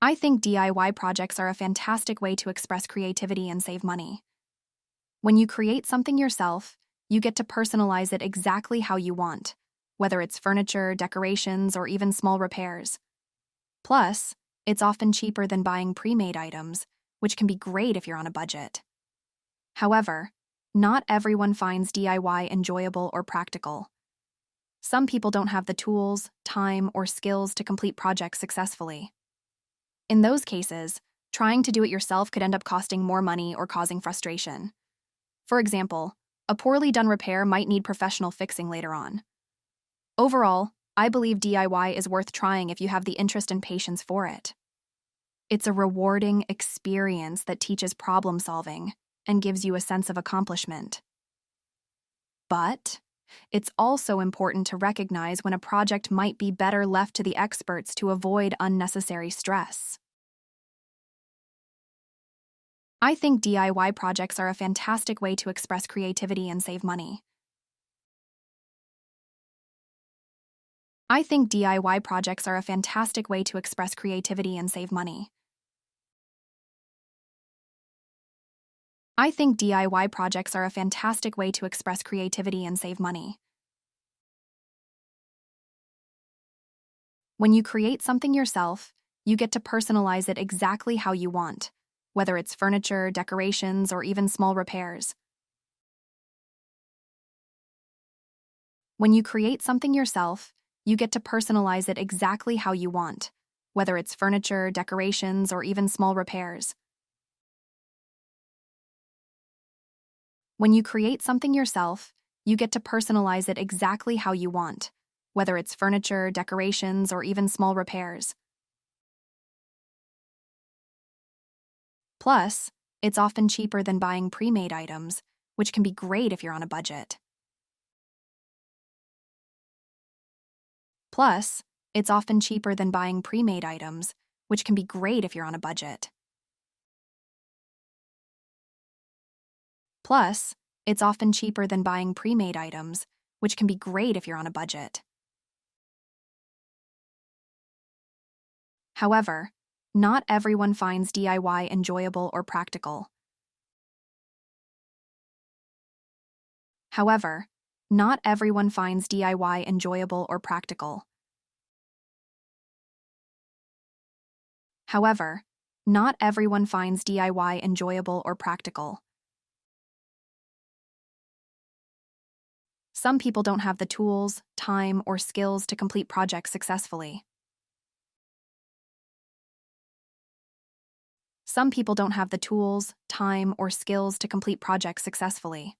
I think DIY projects are a fantastic way to express creativity and save money. When you create something yourself, you get to personalize it exactly how you want, whether it's furniture, decorations, or even small repairs. Plus, it's often cheaper than buying pre-made items, which can be great if you're on a budget. However, not everyone finds DIY enjoyable or practical. Some people don't have the tools, time, or skills to complete projects successfully. In those cases, trying to do it yourself could end up costing more money or causing frustration. For example, a poorly done repair might need professional fixing later on. Overall, I believe DIY is worth trying if you have the interest and patience for it. It's a rewarding experience that teaches problem solving and gives you a sense of accomplishment. But it's also important to recognize when a project might be better left to the experts to avoid unnecessary stress. I think DIY projects are a fantastic way to express creativity and save money. I think DIY projects are a fantastic way to express creativity and save money. I think DIY projects are a fantastic way to express creativity and save money. When you create something yourself, you get to personalize it exactly how you want, whether it's furniture, decorations, or even small repairs. When you create something yourself, you get to personalize it exactly how you want, whether it's furniture, decorations, or even small repairs. When you create something yourself, you get to personalize it exactly how you want, whether it's furniture, decorations, or even small repairs. Plus, it's often cheaper than buying pre-made items, which can be great if you're on a budget. Plus, it's often cheaper than buying pre-made items, which can be great if you're on a budget. Plus, it's often cheaper than buying pre-made items, which can be great if you're on a budget. However, not everyone finds DIY enjoyable or practical. However, not everyone finds DIY enjoyable or practical. However, not everyone finds DIY enjoyable or practical. Some people don't have the tools, time, or skills to complete projects successfully. Some people don't have the tools, time, or skills to complete projects successfully.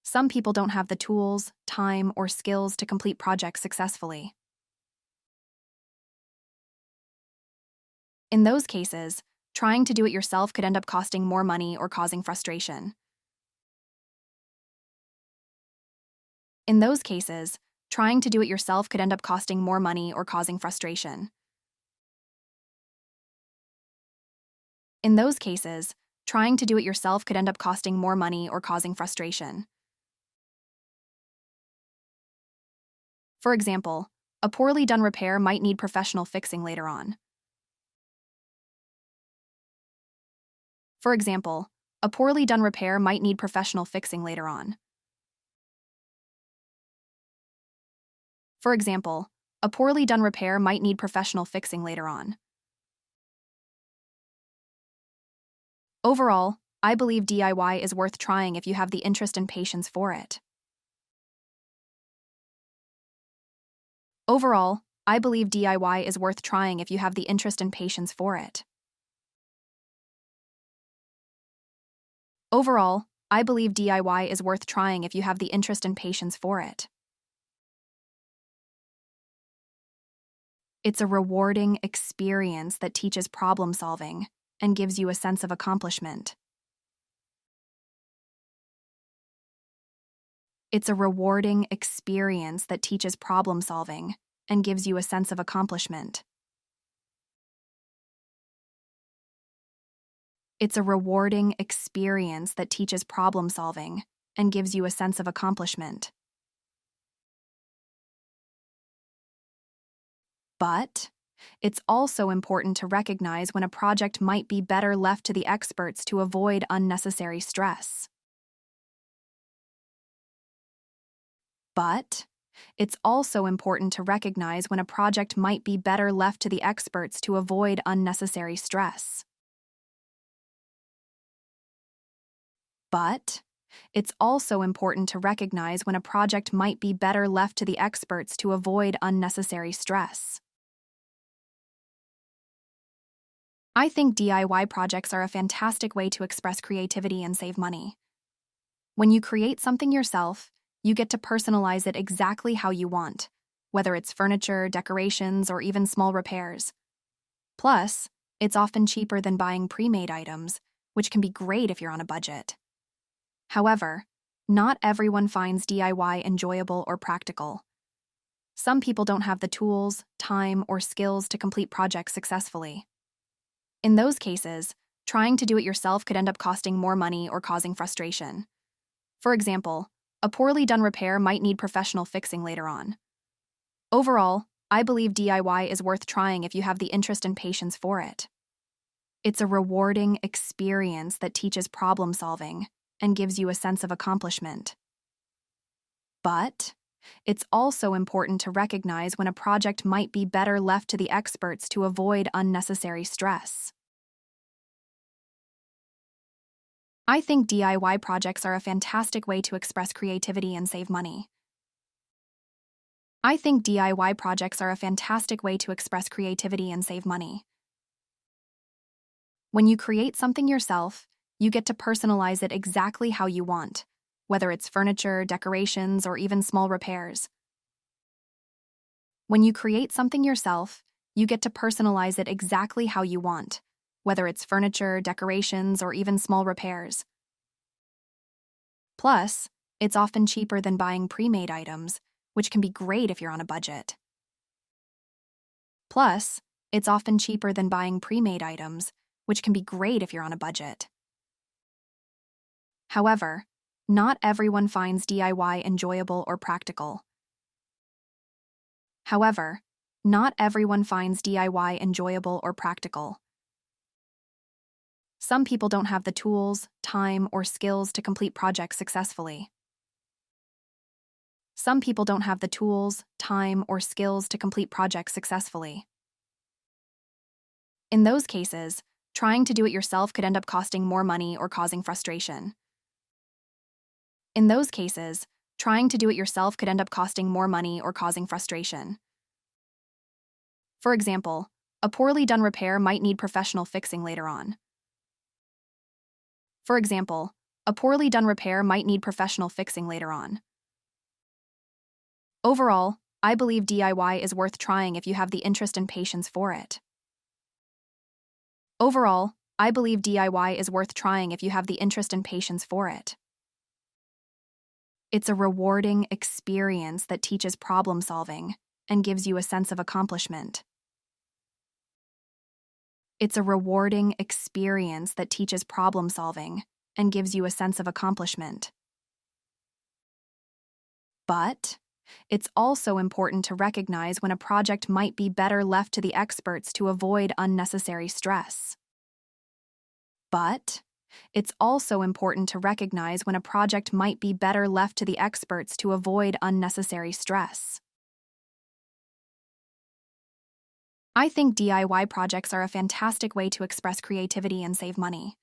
Some people don't have the tools, time, or skills to complete projects successfully. In those cases, trying to do it yourself could end up costing more money or causing frustration. In those cases, trying to do it yourself could end up costing more money or causing frustration. In those cases, trying to do it yourself could end up costing more money or causing frustration. For example, a poorly done repair might need professional fixing later on. For example, a poorly done repair might need professional fixing later on. For example, a poorly done repair might need professional fixing later on. Overall, I believe DIY is worth trying if you have the interest and patience for it. Overall, I believe DIY is worth trying if you have the interest and patience for it. Overall, I believe DIY is worth trying if you have the interest and patience for it. It's a rewarding experience that teaches problem solving and gives you a sense of accomplishment. It's a rewarding experience that teaches problem solving and gives you a sense of accomplishment. It's a rewarding experience that teaches problem solving and gives you a sense of accomplishment. But it's also important to recognize when a project might be better left to the experts to avoid unnecessary stress. But it's also important to recognize when a project might be better left to the experts to avoid unnecessary stress. But it's also important to recognize when a project might be better left to the experts to avoid unnecessary stress. I think DIY projects are a fantastic way to express creativity and save money. When you create something yourself, you get to personalize it exactly how you want, whether it's furniture, decorations, or even small repairs. Plus, it's often cheaper than buying pre-made items, which can be great if you're on a budget. However, not everyone finds DIY enjoyable or practical. Some people don't have the tools, time, or skills to complete projects successfully. In those cases, trying to do it yourself could end up costing more money or causing frustration. For example, a poorly done repair might need professional fixing later on. Overall, I believe DIY is worth trying if you have the interest and patience for it. It's a rewarding experience that teaches problem solving and gives you a sense of accomplishment. But it's also important to recognize when a project might be better left to the experts to avoid unnecessary stress. I think DIY projects are a fantastic way to express creativity and save money. I think DIY projects are a fantastic way to express creativity and save money. When you create something yourself, you get to personalize it exactly how you want, whether it's furniture, decorations, or even small repairs. When you create something yourself, you get to personalize it exactly how you want, whether it's furniture, decorations, or even small repairs. Plus, it's often cheaper than buying pre-made items, which can be great if you're on a budget. Plus, it's often cheaper than buying pre-made items, which can be great if you're on a budget. However, not everyone finds DIY enjoyable or practical. However, not everyone finds DIY enjoyable or practical. Some people don't have the tools, time, or skills to complete projects successfully. Some people don't have the tools, time, or skills to complete projects successfully. In those cases, trying to do it yourself could end up costing more money or causing frustration. In those cases, trying to do it yourself could end up costing more money or causing frustration. For example, a poorly done repair might need professional fixing later on. For example, a poorly done repair might need professional fixing later on. Overall, I believe DIY is worth trying if you have the interest and patience for it. Overall, I believe DIY is worth trying if you have the interest and patience for it. It's a rewarding experience that teaches problem solving and gives you a sense of accomplishment. It's a rewarding experience that teaches problem solving and gives you a sense of accomplishment. But it's also important to recognize when a project might be better left to the experts to avoid unnecessary stress. But it's also important to recognize when a project might be better left to the experts to avoid unnecessary stress. I think DIY projects are a fantastic way to express creativity and save money.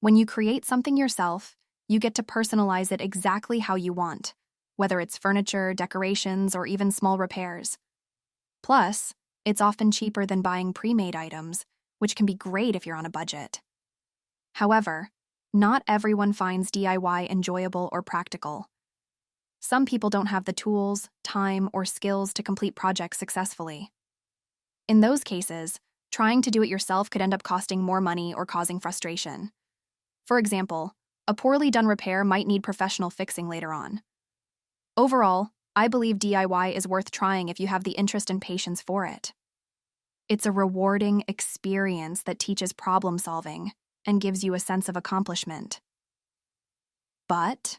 When you create something yourself, you get to personalize it exactly how you want, whether it's furniture, decorations, or even small repairs. Plus, it's often cheaper than buying pre-made items, which can be great if you're on a budget. However, not everyone finds DIY enjoyable or practical. Some people don't have the tools, time, or skills to complete projects successfully. In those cases, trying to do it yourself could end up costing more money or causing frustration. For example, a poorly done repair might need professional fixing later on. Overall, I believe DIY is worth trying if you have the interest and patience for it. It's a rewarding experience that teaches problem solving and gives you a sense of accomplishment. But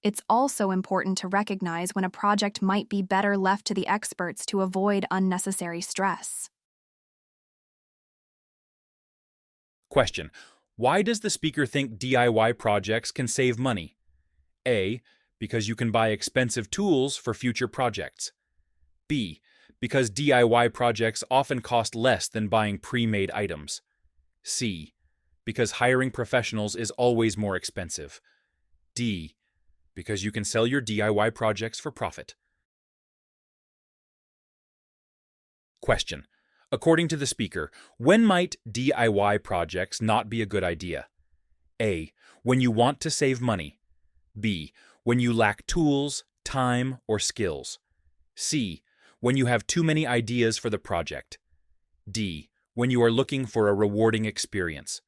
It's also important to recognize when a project might be better left to the experts to avoid unnecessary stress. Question: why does the speaker think DIY projects can save money? A. Because you can buy expensive tools for future projects. B. Because DIY projects often cost less than buying pre-made items. C. Because hiring professionals is always more expensive. D. Because you can sell your DIY projects for profit. Question: according to the speaker, when might DIY projects not be a good idea? A. When you want to save money. B. When you lack tools, time, or skills. C. When you have too many ideas for the project. D. When you are looking for a rewarding experience.